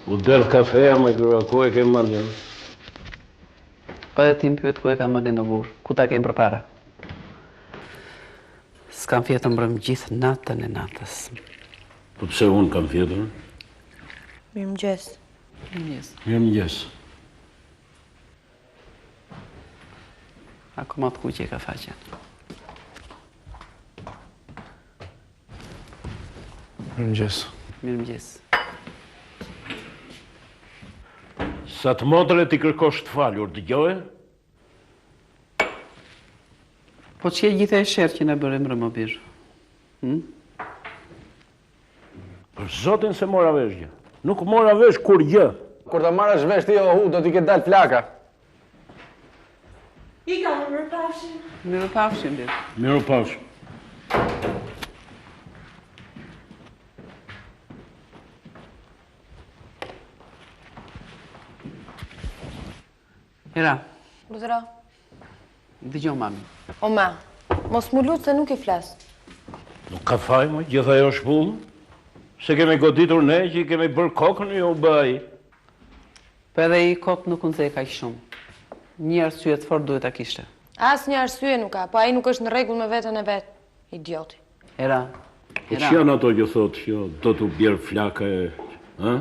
U del kafeja me kërra, ku e ke marrë? Pa e ti më pyet ku e kam marrë në burë, ku ta kemë përpara. S'kam fjetën mbrëm gjithë natën e natës. Po pse unë kam fjetën? Mirëmëngjes. Mirëmëngjes. Akoma të kuqe ka faqen. Mirëmëngjes. Sa të motër e ti kërkosh të falur, dëgjoje? Po që e gjithë e shërë që në bërëm rëmë birë? Për zotin se mora vesh gjë. Nuk mora vesh kur gjë. Kur ta marrësh vesh ti o hu, do t'i ketë dalë flaka. I ka më mirëpafshim. Mirëpafshim, birë. Mirëpafshim. Hera, Lutëra. dëgjo mami. O ma, mos mu lutë se nuk i flasë. Nuk ka faj, më, gjitha jo shpullë. Se kemi goditur ne që i kemi bërë kokën jo bëj. Po edhe i kokë nuk unë ka shumë. Një arsye të fort duhet ta kishte. Asë një arsye nuk ka, po ai nuk është në rregull me veten e vet. Idioti. Hera. Po që janë ato që thotë që do t'u bjerë flaka e... Ha?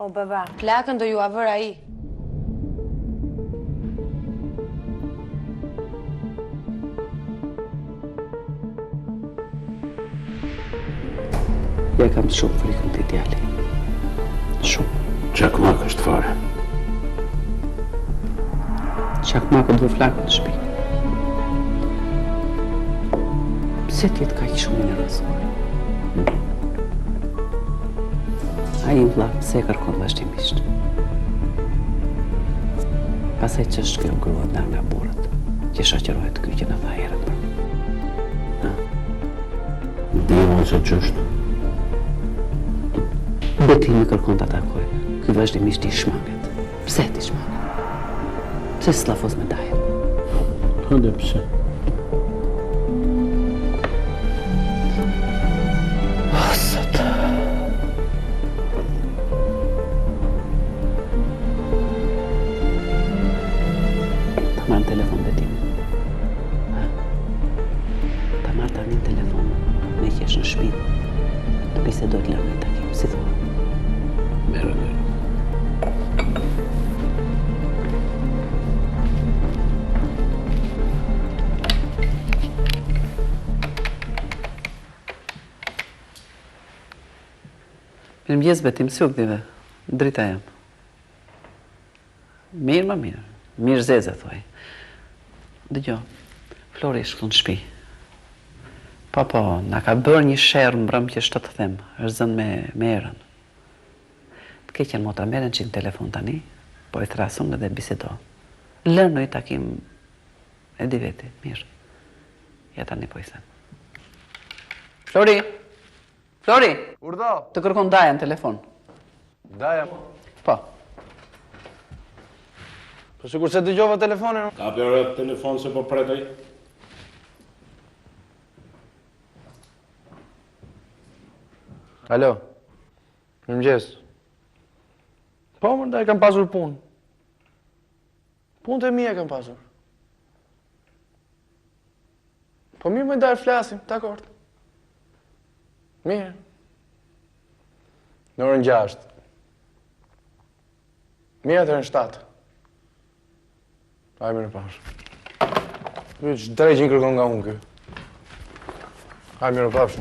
O baba, flakën do ju avër ai. Ja kam të shumë frikën të djali. Shumë. Çakmak është fare. Çakmaku do flakën në shtëpi. Pse ti të kaq shumë nervozur? Ai vlla pse kërkon vazhdimisht? Pastaj ç'është kjo grua ndar nga burrat, që shoqërohet kyçën e herët. Dima se ç'është. Beti më kërkon të atakoj. Ky vazhdimisht i shmanget. Pse ti shmanget? Pse s'llafos me dajen? Hënde pse? Sot. Ta marrë në telefon Betin. Ta marrë tani në telefon me qesh në shtëpi. Të bisedoj të lërë në takim, si thua. Merë. Mirëmëngjes Betim, si u kdive? Drita jam. Mirë, ma mirë. Mirë zeze, thuaj. Dëgjo, Flori është këtu në shtëpi. Po, na ka bërë një sherr mbrëm që shtë të them, është zënë me erën. Të keqen motra merren që në telefon tani, po i thrasëm edhe bisedo. Lërë në i takim, e di veti, mirë. Ja tani po i them. Flori! Urdhë. Të kërkon Daja në telefon. Daja. Po. Po sikur se dëgjova telefonin. Ka bërë telefon se po pretej. Alo. Mirëmëngjes. Po, më ndaj kam pasur punë. Punët e mia kam pasur. Po mirë më ndaj flasim, dakord. Mirë. Në orën 6. Mirë atër në 7. Aj mirë pash. Që drejt që i kërkon nga unë kë. Aj mirë pash.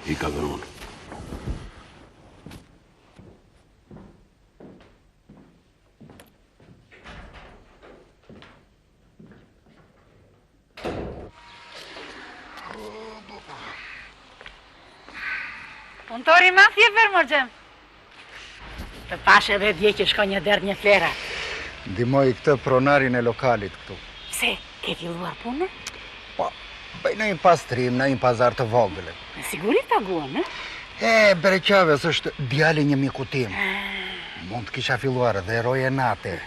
I ka dhe unë. Punëtori ma si e verë mërgjëm? Të pashe edhe dje që shko një derë një flera. Ndimoj këtë pronarin e lokalit këtu. Pse, ke filluar punë? Po, bëj në një pastrim, në një pazar të vogële. Në sigurit paguam, në? Bereqaves është djali një miku tim. Mund të kisha filluar dhe roje nate.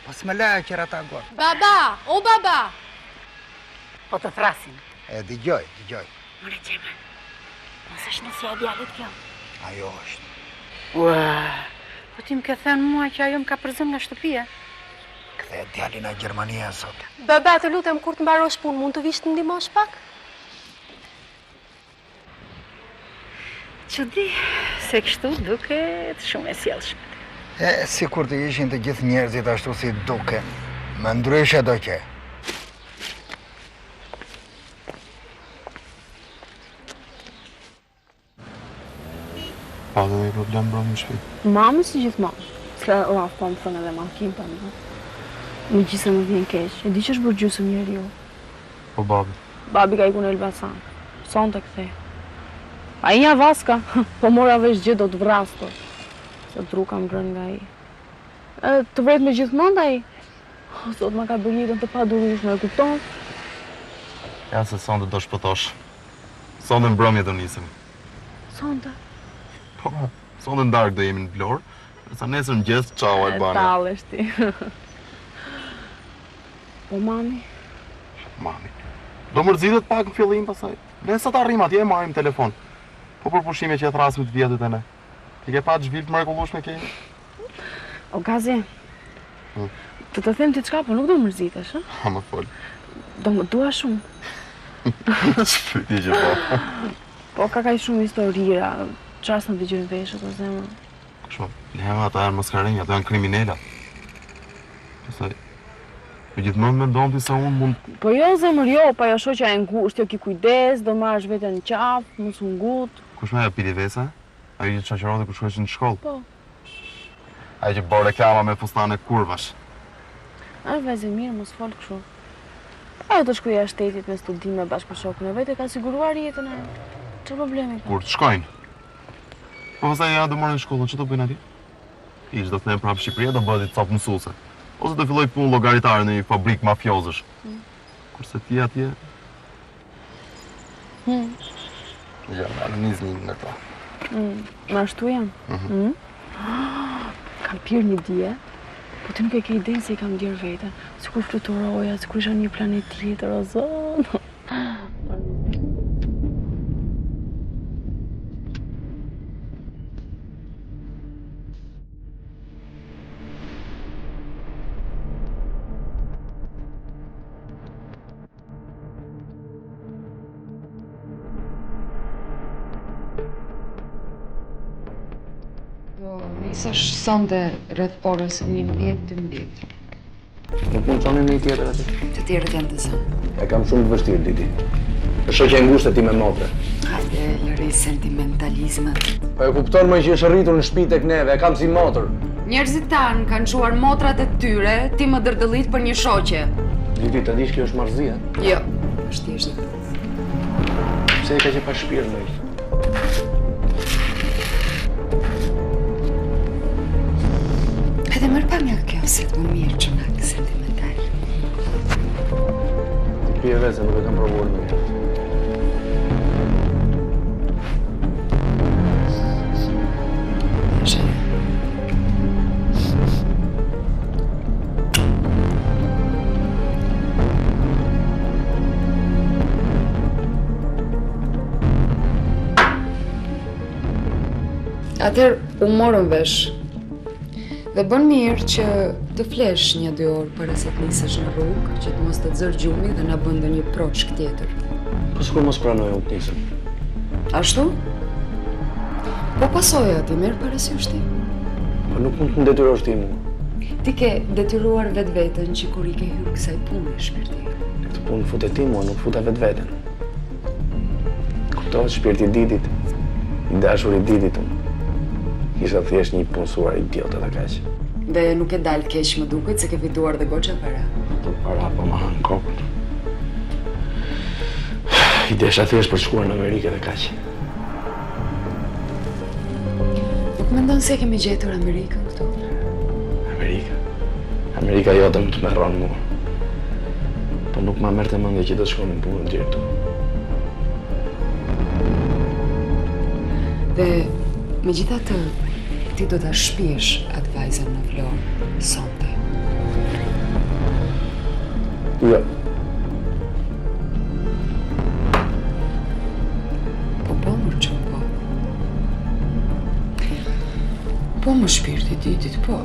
Po s'me la qera ta gorë. Baba, o baba! Po të thrasin. E, dëgjoj. More qeme, mos është nësja e djalit kjo. Ajo është. Po ti më ke thënë mua që ajo më ka përzëm nga shtëpia. Kthe djalin nga Gjermania sot. Baba, të lutem kur të mbarosh punë, mund të vish të ndihmosh pak? Që di, se kështu duket shumë e sjellshme. Si kur të ishin të gjithë njerëzit ashtu si duke. Më ndryshe do që. Pa dhe një problem bro në shpi. Mamën si gjithmonë. S'ka raf po më thënë edhe makin pa më. Më gjithë më vjen keq. E di që është bërë gjysëm njeriu. Po babi. Babi ka iku në Elbasan. Son të kthej. A i nja vaska, po mora vesh gjithë do të vrasto. Se tru kam grën nga i. Të vret me gjithmonë ai. Sot ma ka bërë jetën të padurueshme, e kupton? Ja se sonde do shpëtosh. Sonde mbrëmje do nisim. Sonte. Po, sonde në darkë do jemi në Vlorë, sa nesër në gjithë, qau Albana. Tallesh ti. Po mami? Mami. Do mërzitet pak në fillim pasaj. Ne sa të arrim atje e marrim telefon. Po për pushime që e thrasme të vjetët e ne. Ti ke pa zhvillt mrekullueshme kemi? O Gazi, të të them ti çka, po nuk do mërzitesh, ha? Ha më fol. Do më dua shumë. Shpyti që po. Po ka kaj shumë historira, qas në dëgjojnë veshët o zemër. Këshmo, lehema ata janë moskarenja, ata janë kriminela. Pasaj, me gjithmonë mendon ti se unë mund... Po jo zemër jo, pa jo shoqja e ngusht, jo ki kujdes, do marrësh veten në qafë, mos u ngut. Kush me ja piti vesa? Ajo që të shaqerote kur shkuesh në shkollë? Po. Ajo që bërë reklama me fustane kurvash. Është vajzë mirë, mos fol kështu. Ajo të shkuja shtetit me studime bashkë me shokën e vetë, ka siguruar jetën e. Ç'o problemi ka? Kur të shkojnë? Po pastaj ja do marrin shkollën, ç'do bëjnë atje? Ish do thënë prapë Shqipëria do bëhet cop mësuese. Ose do filloj punë llogaritare në një fabrikë mafiozësh. Kurse ti atje... Ja, nisni nga këta. Ma ashtu jam? Kam pirë një dje, po ti nuk e ke idenë se i kam djerë veten. Sikur fluturoja, sikur isha një planet tjetër, o zonë. Nisash sonde rreth orës 11:12. Nuk mund të thonin një tjetër aty. Të tjerët janë të zënë. E kam shumë të vështirë, Didi. E shoqja e ngushtë e ti me motre. Hajde, lërej sentimentalizmat. Po e kupton më që është rritur në shtëpi tek neve, e kam si motër. Njerëzit tanë kanë quar motrat e tyre, ti më dërdëllit për një shoqe. Didi, ta dish kjo është marrëzi, a? Jo, është thjesht. Pse e ka që pa shpirt më? Edhe mërë pa nga kjo se të më mirë që nga sentimental. Ti pije vetë se nuk e kam provuar më mirë. Eshe. Atëherë u morën vesh. Dhe bën mirë që të flesh 1-2 orë para se të nisesh në rrugë, që të mos të zër gjumi dhe na bën ndonjë proçk tjetër. Po sikur mos pranoj unë të nisem. Ashtu? Po pasoja ti merr parasysh ti. Po nuk mund të ndetyrosh ti mua. Ti ke detyruar vetveten që kur i ke hyrë kësaj pune shpirti. Këtë punë futet ti mua, nuk futa vetveten. Kuptohet shpirti i Didit, i dashur i Didit unë. Isha thjesht një punësuar idiot edhe kaq. Dhe nuk e dal keq më duket se ke fituar dhe goxha para. Po para po më han kokën. Idesha thjesht për të shkuar në Amerikë edhe kaq. Nuk mendon se kemi gjetur Amerikën këtu? Amerika? Amerika jote më të merron mua. Po nuk ma merrte mendja që do të shkonim punë deri këtu. Dhe megjithatë, ti do ta shpjesh atë vajzën në Vlorë sonte. Jo. Po më shpirti ditit, po.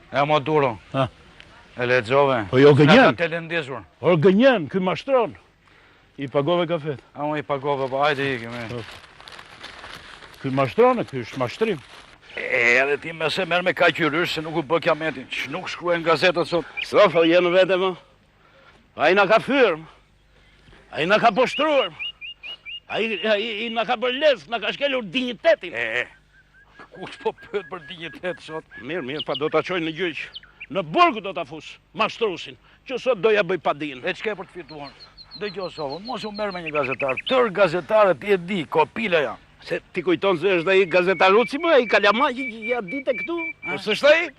E ma duro. Ha? E lexove. Po jo gënjen. Nga ka telendizur. Or gënjen, ky mashtron. I pagove kafet. A unë i pagove, po hajde ikim e. Ky mashtron, ky është mashtrim. Edhe ti me se merr me kaq qyrysh se nuk u bë kiametin. Nuk shkruajnë gazetat sot. Sofo, jenë vete më. Ai na ka fyrm. Ai na ka poshtruar. Ai na ka bërë les, na ka shkelur dinjitetin. Kush po pyet për dinjitet sot? Mirë, pa do ta çojnë në gjyq. Në burg do ta fus, mashtrusin, që sot doja bëj padin. E çka për të fituar? Dëgjoj Sofo, mos u merr me një gazetar. Tër gazetarët i e di, kopila janë. Se ti kujton se është ai gazetaruci më, ai kalama që ja dite këtu? Po s'është ai?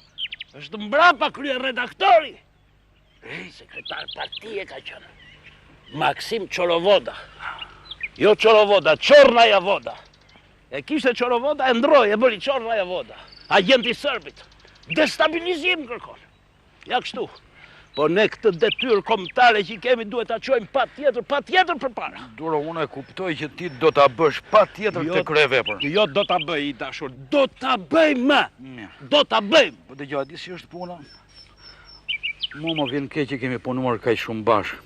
Është mbrapa krye redaktori. Sekretar partie ka qenë. Maksim Çorovoda. Jo Çorovoda, Çornaja Voda. E kishte Çorovoda, e ndroi, e bëri Çornaja Voda. Agenti i Serbit. Destabilizim kërkon. Ja kështu. Po ne këtë detyrë kombëtare që kemi duhet ta çojmë patjetër përpara. Duro, unë e kuptoj që ti do ta bësh patjetër këtë kryevepër. Jo do ta bëj i dashur, do ta bëjmë. Do ta bëjmë. Po dëgjoj, di si është puna? Mu më vjen keq që kemi punuar kaq shumë bashkë.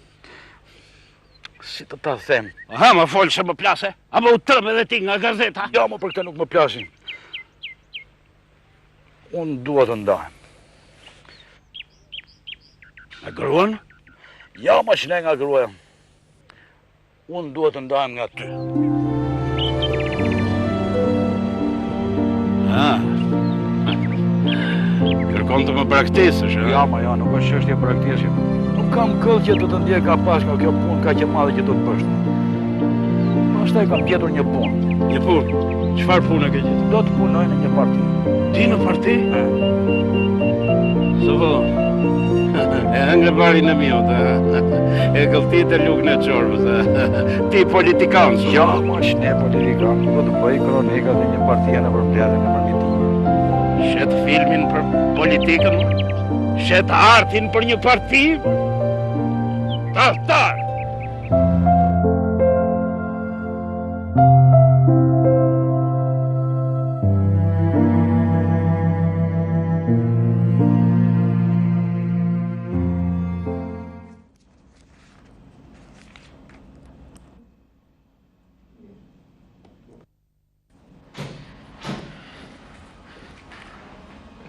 Si të ta them? Aha, më fol se më plase. Apo u tërm edhe ti nga gazeta? Jo, më për këtë nuk më plasin. Unë dua të ndahem. Nga gruan? Ja, ma shne nga gruaja. Unë duhet të ndahem nga ty. Kërkon të më praktisësh, e? Ja, nuk është çështje praktikë. Nuk kam këll që do të ndjej ka pas nga kjo punë kaq e madhe që do të bësh. Pastaj kam gjetur një punë. Një punë? Çfarë pune ke gjetur? Do të punoj në një parti. Ti në parti? Sofo. E hëngë bari në miot, e këllti të lukë në qorbës, ti politikan, së? Ja, ma shne politikan, do të bëj kronika dhe një partia në përpletën e përmitimit. Shet filmin për politikën, shet artin për një parti, tahtar.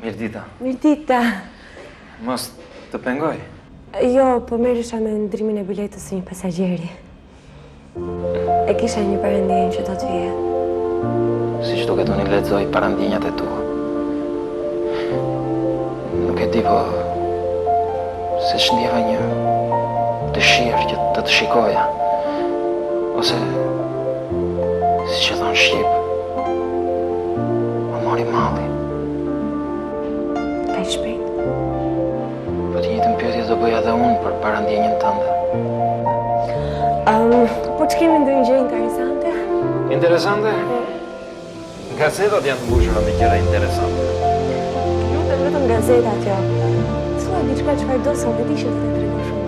Mirdita, Mirdita. mos të pengoj. Jo, po merresha me ndrimin e biletës së një pasagjeri. E kisha një parandinjë që do të vije. Si që duket unë i lexoj parandinjat e tua. Nuk e di, po se shndjeva një dëshirë që të shikoja. Ose, si që thonë Shqip, më mori malli. Ka i shpejt. Po të njëjtën pyetje do bëja edhe unë për parandinjën tënde. Po që kemi ndonjë gjë interesante? Interesante? Gazetat janë të mbushura me gjëra interesante. Nuk e vetëm gazetat, jo. Thua diçka çfarë do sa veti që të tregoj shumë.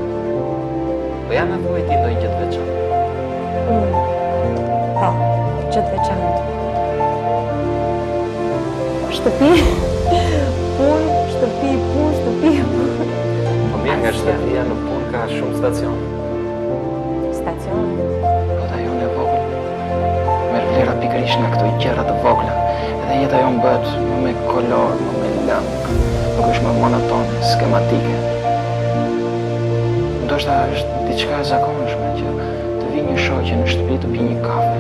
Po janë ato e ti ndonjë gjë të veçantë. Po, gjë të veçantë. Shtëpi, punë, shtëpi, punë. Po mirë, nga shtëpia në punë ka shumë stacion. Stacion? Po da jo në vogël. Merë vlera pikërisht nga këto gjëra të vogla. Edhe jeta jo më bëhet më me kolor, më me lang. Nuk është më monotone, skematike. Ndoshta është diçka e zakonshme që të vi një shoqe në shtëpi të pi një kafe.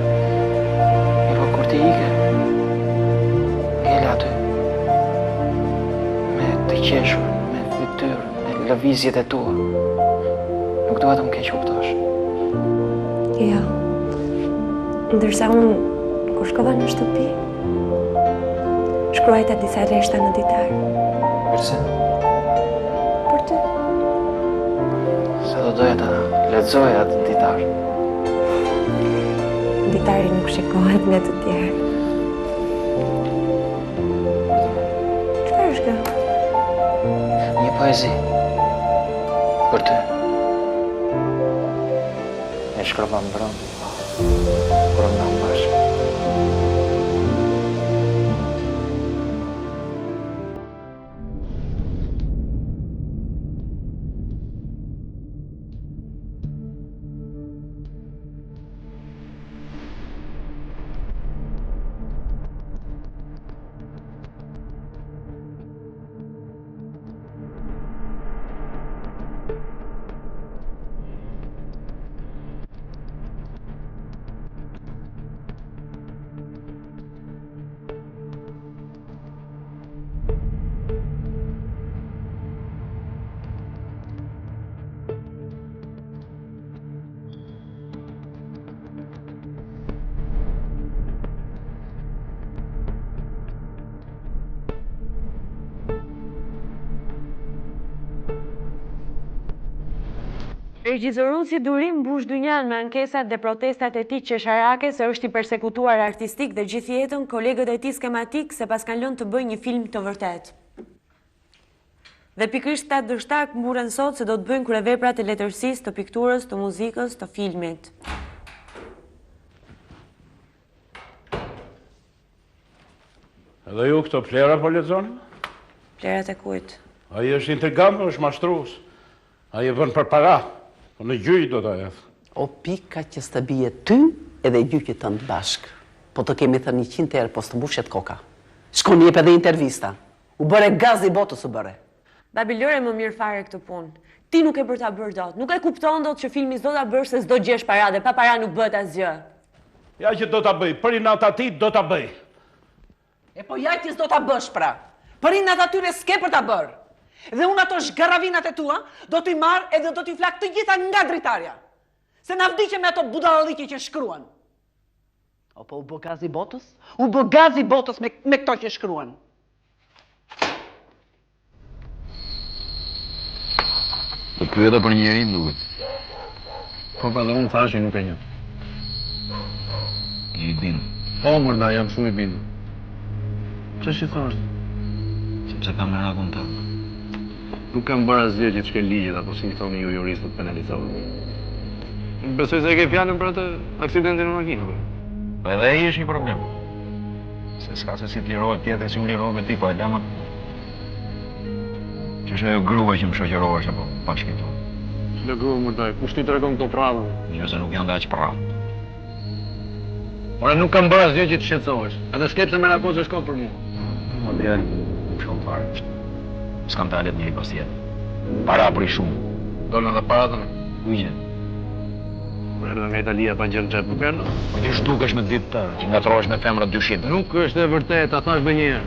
Mirë, kur ti ike, ngele aty. Me të qeshur, me fytyrë, me lëvizjet e tua. Nuk duhet të më keq kuptosh. Jo. Ndërsa unë, kur shkova në shtëpi, shkruajta disa rreshta në ditar. Përse? Për ty. Se do doja ta lexoja atë ditar. Ditari nuk shikohet nga të tjerë. është kjo? Një poezi. Për ty. E shkrova mbrëm. Brëm në bashkë. Regjizoruesi Durim mbush dynjan me ankesat dhe protestat e tij qesharake se është i persekutuar artistik dhe gjithë jetën kolegët e tij skematik se pas kanë lënë të bëjë një film të vërtet. Dhe pikërisht 7 dështar mburen sot se do të bëjnë kryeveprat e letërsisë, të pikturës, të muzikës, të filmit. Edhe ju këto plera po lexoni? Plerat e kujt? Ai është intrigant, është mashtrues. Ai e bën për para. Po në gjyq do ta jap. O pika që s'të bie ty edhe gjyqit tënd bashk. Po të kemi thënë 100 herë, po s'të mbushet koka. Shkoni jep edhe intervista. U bëre gaz i botës u bëre. Babi lëre më mirë fare këtë punë. Ti nuk e për ta bërë dot. Nuk e kupton dot që filmi s'do ta bësh se s'do gjesh para dhe pa para nuk bëhet asgjë. Ja që do ta bëj, për inat atij do ta bëj. E po ja që s'do ta bësh pra. Për inat atyre s'ke për ta bërë. Dhe unë ato shgaravinat e tua do t'i marrë edhe do t'i flak të gjitha nga dritarja. Se na vdiqe me ato budallike që shkruan. O po u bë gazi botës? U bë gazi botës me këto që shkruan. Do pyeta për njërin duhet. Po pa dhe unë thashe nuk e një. I din. Po mërda, jam shumë i bindu. Që shi thashtë? Sepse kam me rakun të. Nuk kam bërë asgjë që të shkel ligjet, apo si thoni ju juristët penalizohet. Besoj se e ke fjallën për atë aksidentin në makinë. Po edhe ai është një problem. Se s'ka se si të lirohet tjetër si unë lirohet me ti, po e lama. Që është ajo grua që më shoqërohesh apo bashkëto. Ç'le grua më daj, kush ti tregon këto prave? Jo se nuk janë dhe aq prave. Ora nuk kam bërë asgjë që të shqetësohesh. Edhe skepse me nakos është kohë për mua. Mo djel, shumë fare. S'kam talet njëri pas tjetër. Para pri shumë. Dollën dhe paratën? Ujgje. Erdhe nga Italia pa gjerë gjepë nuk erdhe? Po ti shdukesh me ditë të, që nga trohesh me femrat dyshim. Nuk është e vërtet, a thash me njerë.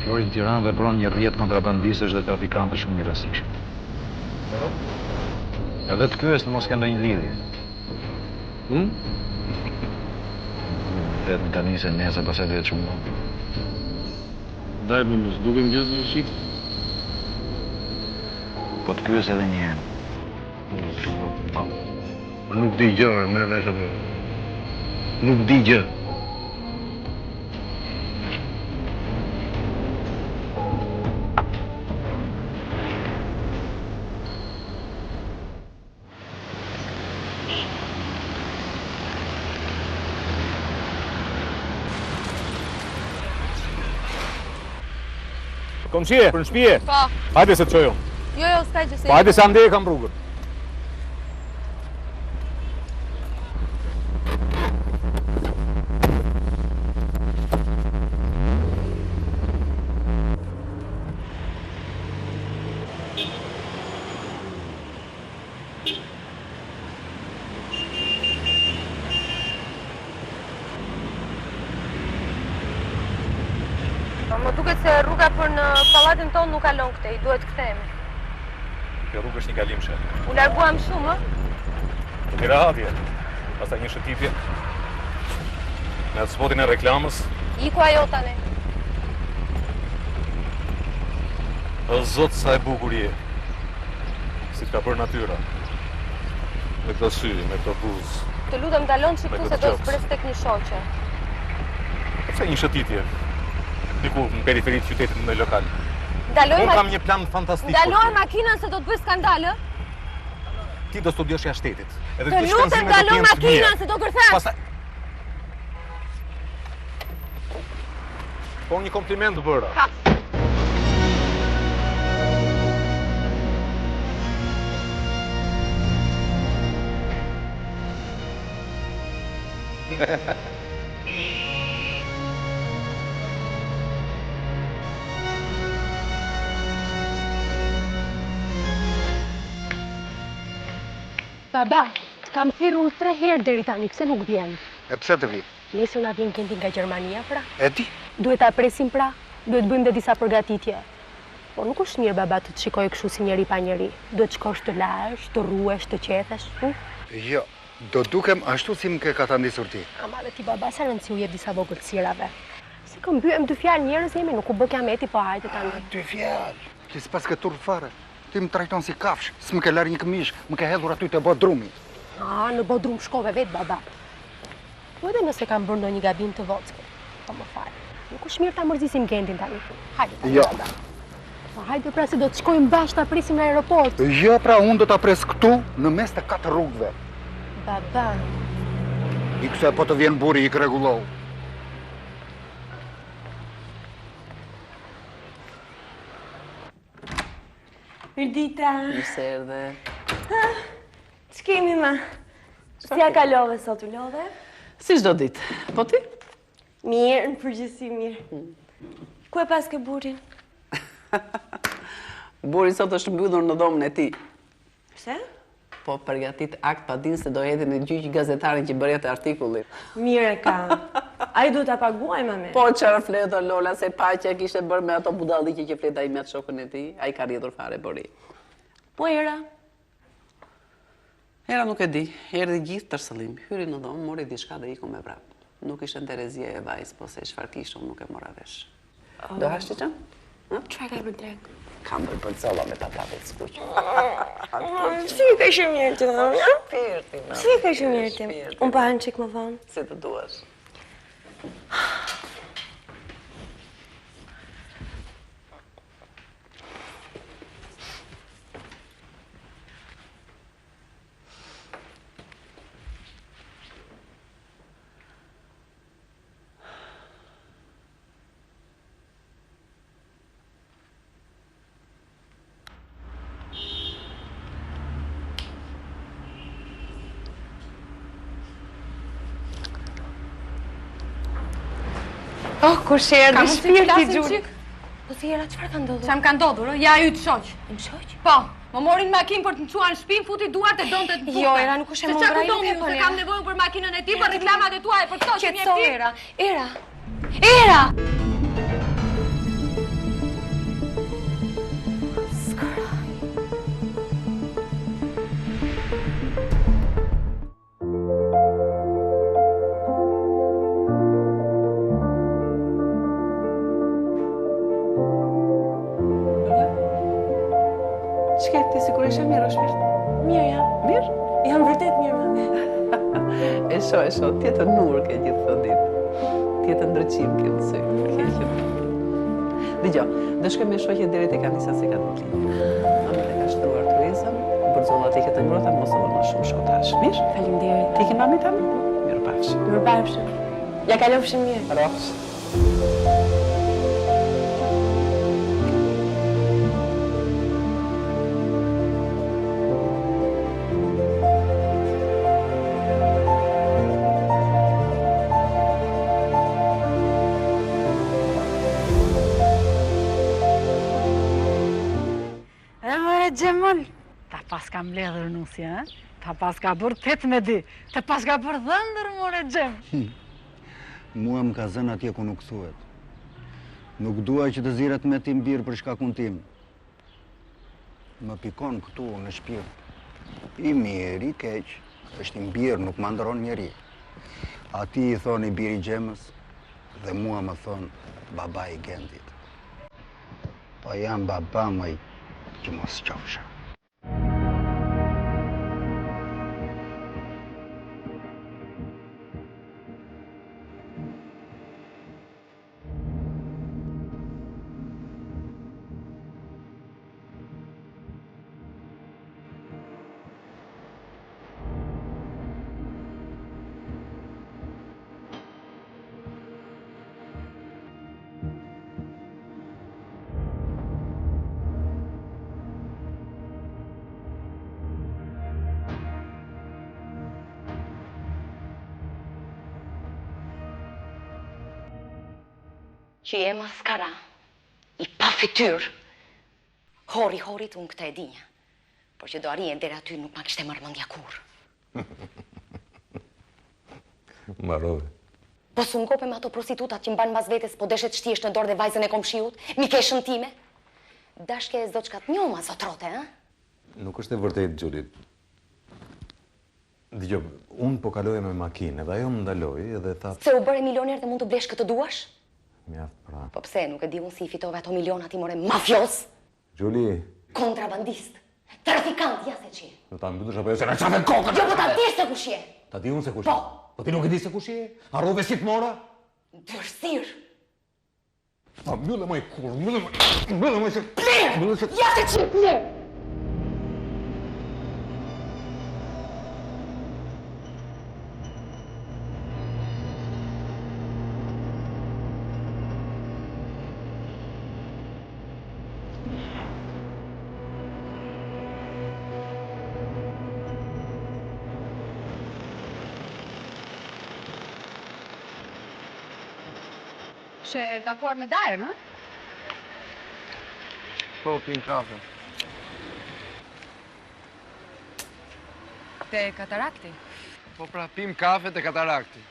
Flori në Tiranë vepron një rrjet kontrabandistësh dhe trafikantësh shumë mirësishëm. Edhe të kyes në mos kënë një lidhje. Vetë në tani se nese pas e vetë shumë. Daj me më s'duke më gjithë një shikë. Po të kyes edhe një herë. Nuk di gjë, me vesh atë. Nuk di gjë. Komshie, për në shpije? Po. Hajde se të qojo. Jo, s'ka gjë se. Po hajde se ande e kam rrugën. Më duket se rruga për në pallatin tonë nuk kalon këtej, duhet kthehemi. Kjo rrugë është një kalimshe. U larguam shumë, Të mira atje. Pastaj një shëtitje. Në atë spotin e reklamës. Iku ajo tani. O zot sa e bukur je. Si t'ka bërë natyra. Me këto sy, me këto buzë. Të lutem dalon çik Me këtu këtë se do gjoks. të pres tek një shoqe. Pse një shëtitje? diku në periferi të qytetit në lokal. Unë kam një plan fantastik. Ndaloj makinën se do të bëj skandal, ë? Ti do studiosh jashtë shtetit. Të lutem ndaloj makinën se do kërthem. Pastaj po një kompliment bëra. Baba, kam thirrur 3 herë deri tani, pse nuk vjen? E pse të vi? Nesër na vjen Kendi nga Gjermania, pra. E di? Duhet ta presim pra, duhet bëjmë dhe disa përgatitje. Po nuk është mirë baba të shikoj kështu si njeri pa njeri. Duhet shkosh të lahesh, të ruhesh, të qethesh. Jo, do dukem ashtu si më ke ka ta ndisur ti. Ama dhe ti baba, sa rëndësi u jep disa vogëlsirave. Si këm byem 2 fjalë njerëz jemi, nuk u bë kiameti, po hajde tani. 2 fjalë. Ti s'pas ke turp fare. Ti më trajton si kafsh, s'më ke larë një këmish, më ke hedhur aty te bodrumi. Në bodrum shkove vetë baba. Po edhe nëse kam bërë ndonjë gabim të vockë. Po më fal. Nuk është mirë ta mërzisim Kendin tani. Hajde tani. Jo. Baba. Po hajde pra se do të shkojmë bashkë ta presim në aeroport. Jo, pra unë do ta pres këtu në mes të 4 rrugëve. Baba. Ikse po të vjen buri ik rregullohu. Mirdita. Mirë erdhe. Ç'kemi ma? Si ja kalove sot u lodhe? Si çdo ditë. Po ti? Mirë, në përgjithësi mirë. Ku e pas ke burin? Buri sot është mbyllur në dhomën e tij. Pse? Po përgatit akt pa dinë se do hedhin në gjyq gazetarin që bëri atë artikullin. Mirë e ka. Ai duhet ta paguaj mame. Po çfarë fleto Lola se paqja kishte bërë me ato budallike që flet ai me atë shokun e tij, ai ka rritur fare Bori. Po era. Era nuk e di, erdhi gjithë tërsëllim, hyri në dhomë, mori diçka dhe iku me vrap. Nuk ishte nderezia e vajzë, po se çfarë kishte unë nuk e mora vesh. Do hash ti çan? Çfarë ka për drek? Kam bërë përcolla me patate të skuq. Si ka shumë mirë ti? Pirti. Si ka shumë mirë ti? Unë pa hanë çik më vonë. Si të duash. Oh, kush erdhi shpirti gjurë. Po si era, çfarë ka ndodhur? Çam ka ndodhur, ja yt shoq. Më shoq? Po, më morin makinë për të çuar në shtëpi, futi duart e donte të bukë. Jo, era nuk është e mondra ime. Se kam nevojë për makinën e tij, për reklamat e tuaja, për këto që më jep ti. Era. Era. Era. Ti sigurisht e mirë o shpirt? Mirë jam. Mirë? Jam vërtet mirë, mame. E sho, tjetër nur ke gjithë të ditë. Tjetër ndryqim ke në sy. Dëgjo, do shkoj me shoqe deri te kanisa se ka të klinë. Mami të ka shtruar turizëm, bërzollat i ke të ngrohta, mos u vënë shumë shotash. Mirë? Faleminderit. Ti ke mami tani? Mirupafshim. Mirupafshim. Ja kalofshim mirë. Rofsh. Gjemon, ta pas ka mbledhur nusja, ta pas ka bërë 18, ta pas ka bërë dhëndër, more Gjem. Mua më ka zënë atje ku nuk thuhet. Nuk dua që të ziret me tim birë për shkakun tim. Më pikon këtu në shpirt. I mirë, i keq, është i mbirë, nuk më ndëron njeri. Ati i thoni biri Gjemës dhe mua më thonë baba i Gendit. Po jam baba më i që mos qofsha. që je maskara, i pa fytyr. Horit unë këta e dinja. Por që do arrijen deri aty nuk ma kishte marrë mendja kur. Mbarove. Po s'u ngope me ato prostitutat që mban mbas vetes, po deshet shtiesh në dorë dhe vajzën e komshiut, mikeshën time. Dashke e zoçkat njoma, zotrote, ha? Nuk është e vërtet, Gjuli. Dgjoj, unë po kaloja me makinë, edhe ajo më ndaloi edhe tha... Se u bëre milioner dhe mund të blesh këtë duash? Mjaft pra. Po pse, nuk e di unë si i fitove ato miliona ti more mafios? Gjuli... Kontrabandist, trafikant, ja se qi. Do ta mbyllësh apo jo se na çave kokën? Jo, po ta di se kush je. Ta di unë se kush je. Po ti nuk e di se kush je? Harrove si të mora? Dërsir. Pa mbyllë më i kur, mbyllë më se... Pler! Ja se qi, pler! She takuar me Darën, ha? Po, pim kafe. Te Katarakti? Po pra, pim kafe te Katarakti.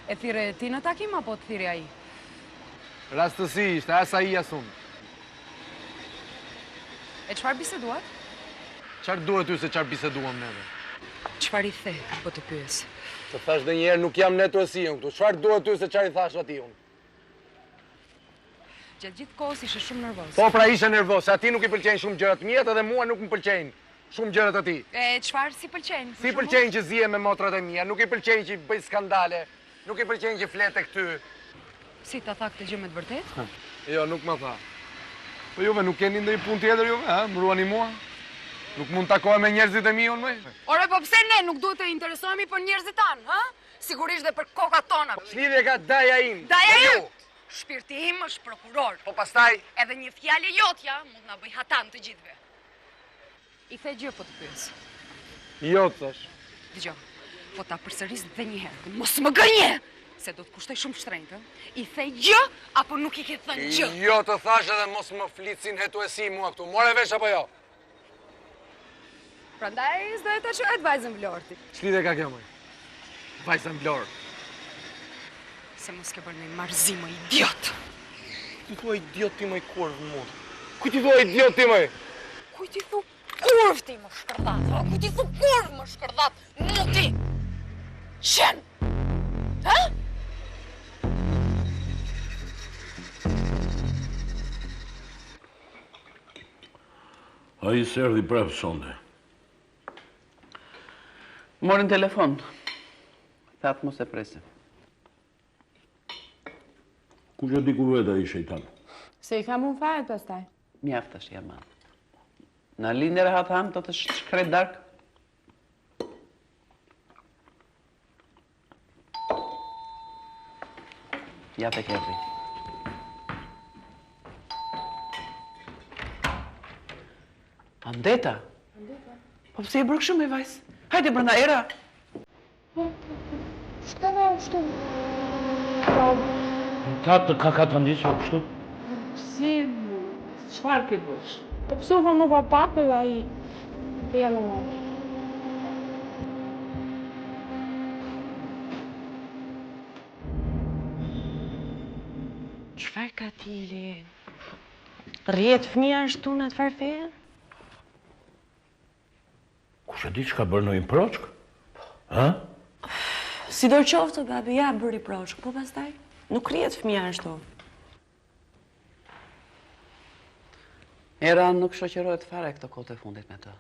E thire ti në takim apo të thire ai? Rastësisht, as ai as unë. E çfarë biseduat? Çfarë duhet ty se çfarë biseduam neve? Çfarë i the, po të pyes? Të thash dhe njerë nuk jam ne të esion këtu. Çfarë duhet ty se çfarë i thash ati unë? Gjatë gjithë kohës ishe shumë nervoz. Po pra ishe nervoz, se ati nuk i pëlqejnë shumë gjërat mjet edhe mua nuk më pëlqejnë shumë gjërat ati. E çfarë si pëlqejnë? Si pëlqejnë që zije me motrat e mia, nuk i pëlqejnë që i bëj skandale, nuk i pëlqejnë që flete këty. Si ta tha këtë gjë me të vërtetë? Jo, nuk më tha. Po juve nuk keni ndonjë punë tjetër juve, ha? Më ruani mua? Nuk mund takohem me njerëzit e mi unë më? Ore, po pse ne nuk duhet të interesohemi për njerëzit tanë, ha? Sigurisht dhe për kokat tona. Ç'lidhje ka daja im? Daja im? Shpirti im është prokuror. Po pastaj? Edhe një fjalë jotja mund na bëj hatan të gjithëve. I the gjë po të pyes. Jo, thash. Dgjoj, po ta përsëris edhe një herë. Mos më gënje, se do të kushtoj shumë shtrenjtë. I the gjë apo nuk i ke thënë gjë? Jo, të thash edhe mos më flicin hetuesi mua këtu. More vesh apo jo? Prandaj s'do e ta çojë vajzën Vlorti. Ç'lidhje ka kjo më? Vajzën Vlorë. Se mos ke bërë një marzim, o idiot. Ti thua idiot ti më i kurv mund. Ku ti thua idiot ti më? Ku ti thu kurv ti më shkërdhat? Ku ti thu kurv më shkërdhat? Muti! Shen! Ha? A i se erdi prapë sonde. Morën telefon. Thatë mos e presi. Ku që di ku vete i shejtan? Se i kam unë fajet pastaj. Mjaftë është jam anë. Në lindër e hatë hamë të të shkret dark. Ja të kerri. Andeta? Po pëse i bërë shumë e vajzë? Hajde brënda era! Tatë ka të ndisë o kështu? Si, çfarë ke bësh? Po pse unë nuk pa papë dhe ai janë unë. Çfarë ka ti, le? Rjetë fëmija është tu në të farfeje? Kushe di që ka bërë në proçk? Ha? Si do qoftë, babi, ja bëri proçk, po pastaj? Nuk rjetë fëmija është tu. Era nuk shoqërohet fare këto kohët e fundit me të.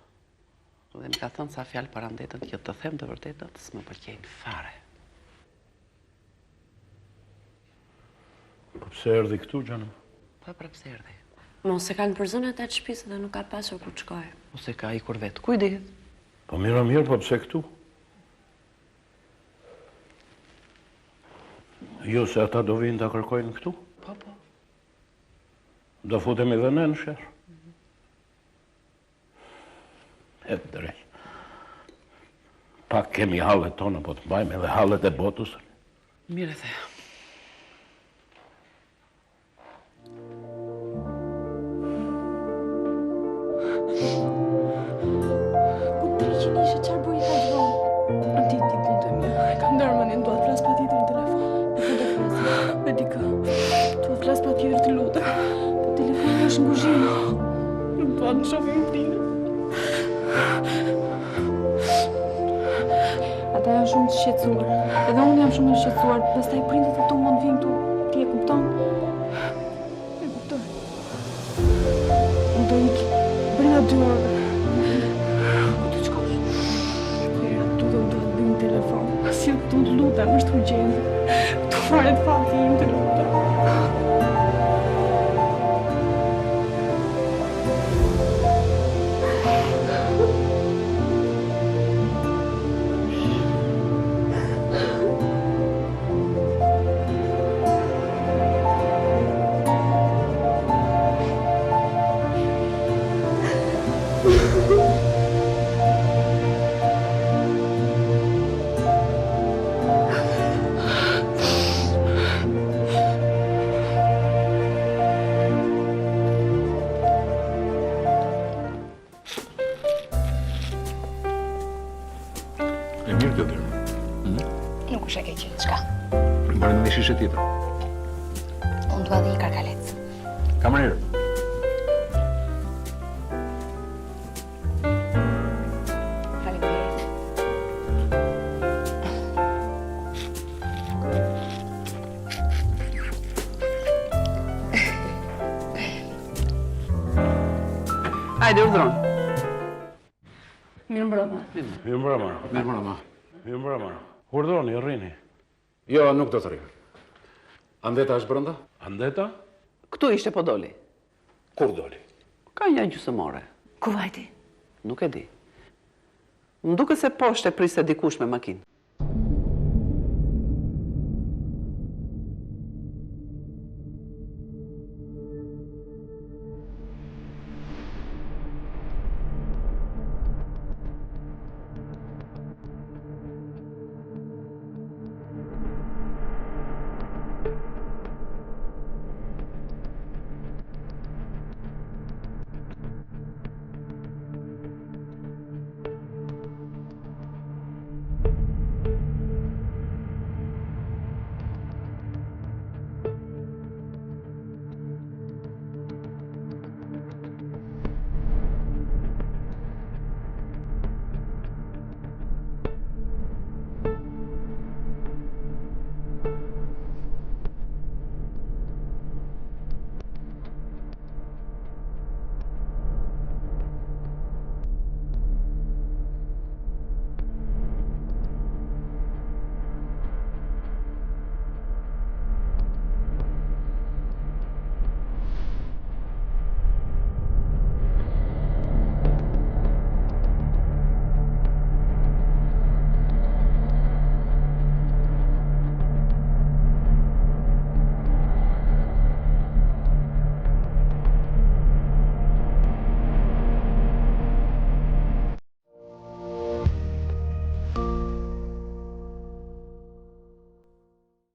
Dhe më ka thënë sa fjalë për Andetën që të them të vërtetën, s'më pëlqejnë fare. Po pse erdhi këtu, Gjanëm? Po pra pse erdhi? Mos e kanë përzon ata të shtëpisë dhe nuk ka pasur ku të shkojë. Ose ka ikur vetë. Ku i dihet? Po mirë, po pse këtu? Jo se ata do vinë të kërkojnë këtu? Po, po. Do futemi dhe ne në sherë? E drejt. Pak kemi hallet tonë, po të mbajmë edhe hallet e botës. Mire the. është në kuzhinë. Nuk dua të shoh Erdinë. Ata janë shumë të shqetësuar. Edhe unë jam shumë e shqetësuar. Pastaj prindit e tu mund vinë këtu. Ti e kupton? E kuptoj. Unë do ik brenda 2 orëve. Ku të shkosh? Shkoj atu do të bëj një telefon. Si këtu të lutem, është urgjente. Këtu fare të fati im të lutem. Nuk është e keqe, çka? Mbare në një shishe tjetër. Unë dua dhe një karkalec. Kamarer. Faleminderit. Hajde, urdhron. Mirëmbrëma. Mirëmbrëma. Urdhroni, rrini. Jo, nuk do të rri. Andeta është brenda? Andeta? Këtu ishte po doli. Kur doli? Ka një gjysmore. Ku vajti? Nuk e di. Më duket se poshtë e priste dikush me makinë.